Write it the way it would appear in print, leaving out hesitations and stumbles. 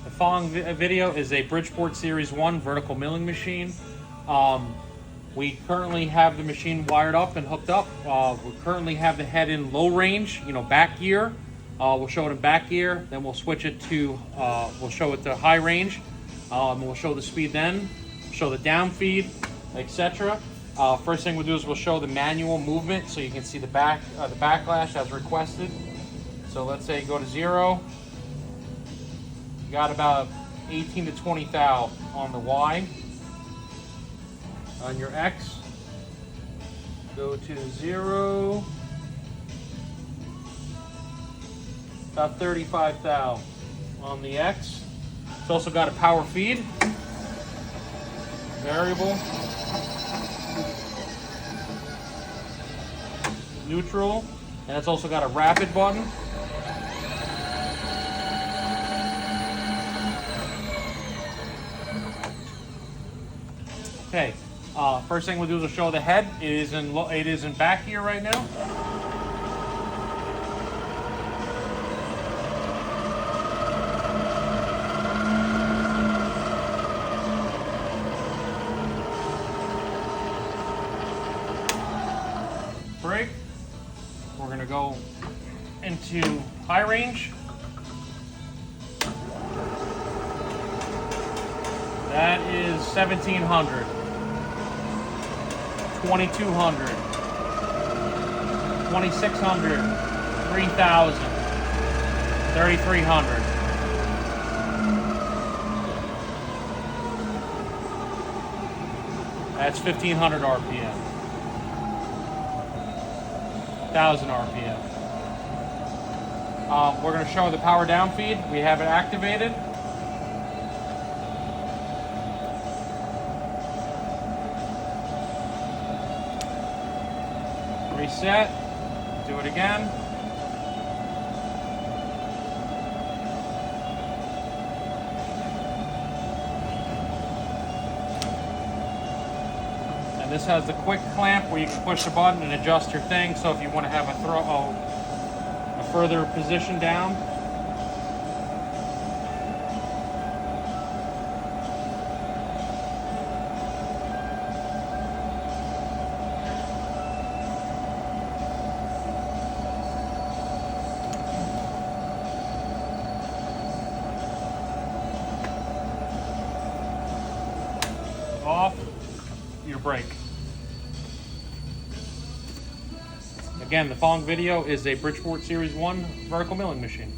The following video is a Bridgeport Series 1 vertical milling machine. We currently have the machine wired up and hooked up. We currently have the head in low range, back gear. We'll show it in back gear, then we'll switch it to, we'll show it to high range. We'll show the speed then, show the down feed, etc. First thing we'll do is we'll show the manual movement so you can see the backlash as requested. So let's say go to 0. You got about 18 to 20 thou on the Y. On your X, go to 0. About 35 thou on the X. It's also got a power feed, variable, neutral, and it's also got a rapid button. Okay, first thing we'll do is we'll show the head. It is in back here right now. Brake. We're going to go into high range. That is 1700, 2200, 2600, 3000, 3300. That's 1500 RPM. 1000 RPM. We're going to show the power down feed. We have it activated. Reset. Do it again. And this has the quick clamp where you can push the button and adjust your thing. So if you want to have a further position down. Off your brake. Again, the following video is a Bridgeport Series 1 vertical milling machine.